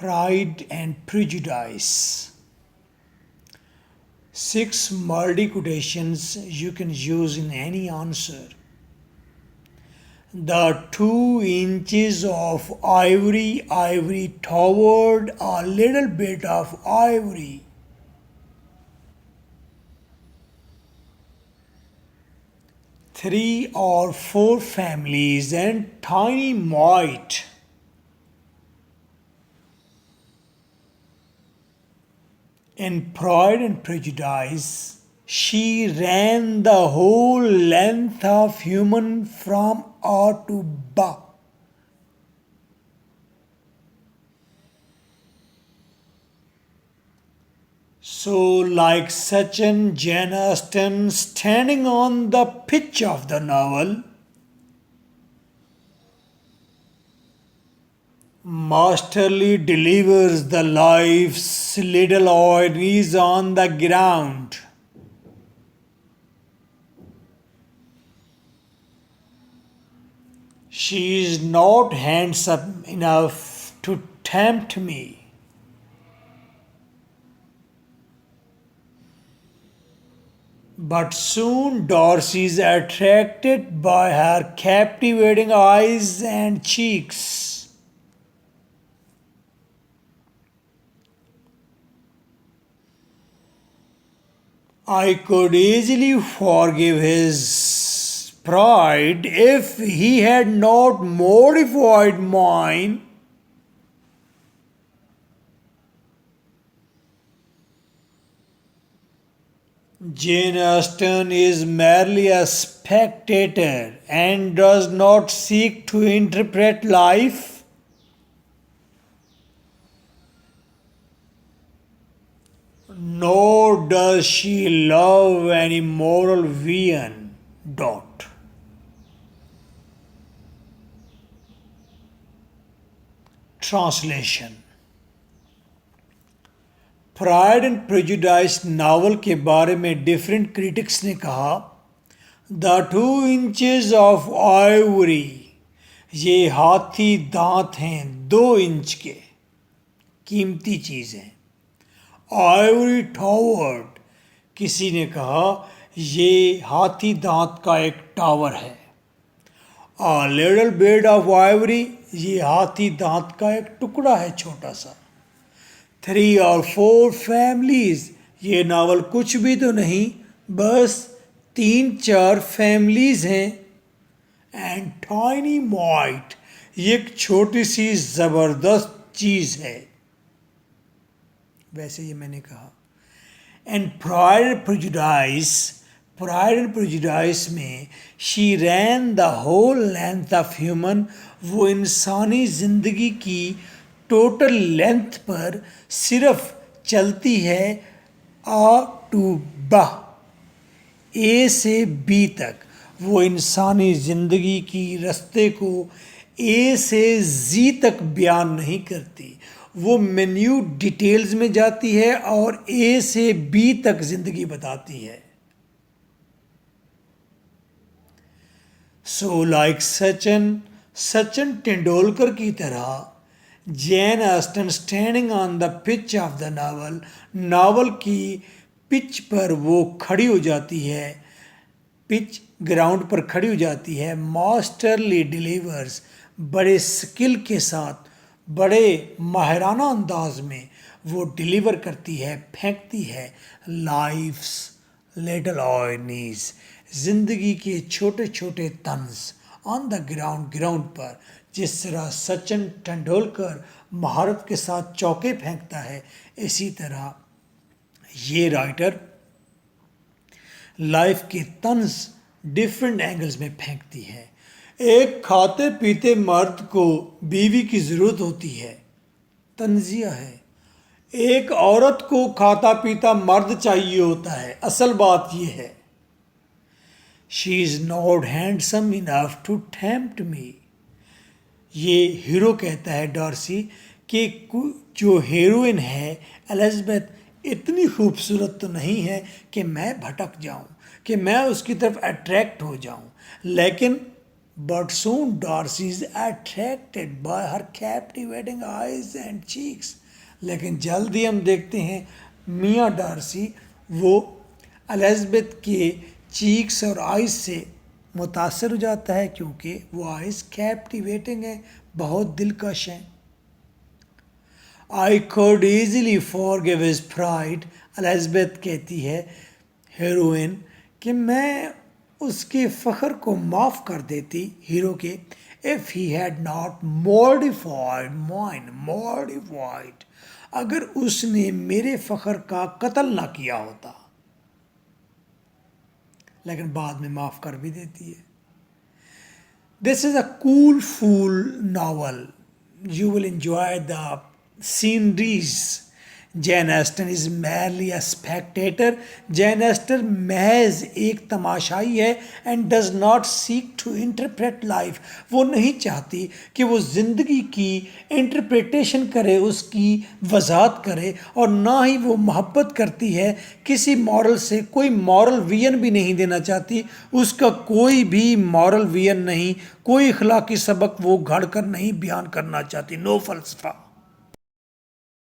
Pride and Prejudice. 6 multi quotations you can use in any answer. The 2 inches of ivory toward a little bit of ivory. Three or four families and tiny mite. In Pride and Prejudice, she ran the whole length of human from A to B. So, like Sachan, Jane Austen, standing on the pitch of the novel, masterly delivers the life's little ironies on the ground. She is not handsome enough to tempt me. But soon Darcy is attracted by her captivating eyes and cheeks. I could easily forgive his pride if he had not mortified mine. Jane Austen is merely a spectator and does not seek to interpret life. Nor does she love any moral villain. Translation. Pride and prejudice novel के बारे में different critics ने कहा, the 2 inches of Ivory, ये हाथी दांत हैं 2 inch के, कीमती चीज़ हैं. आइवरी टावर्ड, किसी ने कहा ये हाथी दांत का एक टावर है. A little bit of Ivory, ये हाथी दांत का एक टुकड़ा है छोटा सा. 3 or 4 families, ये नावल कुछ भी तो नहीं, बस 3-4 फैमिलीज हैं. एंड टाइनी माइट, ये एक छोटी सी ज़बरदस्त चीज़ है. वैसे ये मैंने कहा. एंड प्राइड एंड प्रेजुडाइस में she ran the whole length of human, वो इंसानी ज़िंदगी की टोटल लेंथ पर सिर्फ चलती है आ टू ब, ए से बी तक. वो इंसानी ज़िंदगी की रास्ते को ए से जी तक बयान नहीं करती. वो मिन्यूट डिटेल्स में जाती है और ए से बी तक ज़िंदगी बताती है. सो लाइक सचिन तेंदुलकर की तरह, Jane Austen standing on the pitch of the novel की पिच पर वो खड़ी हो जाती है, पिच ग्राउंड पर खड़ी हो जाती है. मास्टरली डिलीवर्स, बड़े स्किल के साथ, बड़े माहिराना अंदाज में वो डिलीवर करती है, फेंकती है लाइफ्स लिटिल आयरनीज, ज़िंदगी के छोटे छोटे तंज ऑन द ग्राउंड पर. जिस तरह सचिन तेंदुलकर महारत के साथ चौके फेंकता है, इसी तरह ये राइटर लाइफ के तंज डिफरेंट एंगल्स में फेंकती है. एक खाते पीते मर्द को बीवी की ज़रूरत होती है, तंजिया है. एक औरत को खाता पीता मर्द चाहिए होता है, असल बात ये है. She is not handsome enough to tempt me. ये हीरो कहता है डार्सी कि जो हीरोइन है एलिज़ाबेथ इतनी खूबसूरत तो नहीं है कि मैं भटक जाऊं, कि मैं उसकी तरफ अट्रैक्ट हो जाऊं, लेकिन But soon Darcy is attracted by her captivating eyes and cheeks. लेकिन जल्दी हम देखते हैं मियाँ डार्सी वो एलिज़ाबेथ के चीक्स और आइज से मुतासर हो जाता है क्योंकि वो आइज कैप्टिवेटिंग है, बहुत दिलकश हैं. I could easily forgive his pride. Elizabeth कहती है हीरोइन कि मैं उसके फ़ख्र को माफ़ कर देती हीरो के. If he had not mortified mine, mortified, अगर उसने मेरे फ़ख्र का कत्ल ना किया होता. लेकिन बाद में माफ़ कर भी देती है. This is a cool fool novel. You will enjoy the sceneries. Jane Austen is merely a spectator. Jane Austen महज एक तमाशाई है and does not seek to interpret life. वो नहीं चाहती कि वो ज़िंदगी की इंटरप्रिटेशन करे, उसकी वजाहत करे, और ना ही वो मोहब्बत करती है किसी मॉरल से. कोई मॉरल विजन भी नहीं देना चाहती, उसका कोई भी मॉरल विजन नहीं, कोई अखलाकी सबक वो घड़ कर नहीं बयान करना चाहती. नो फलसफा.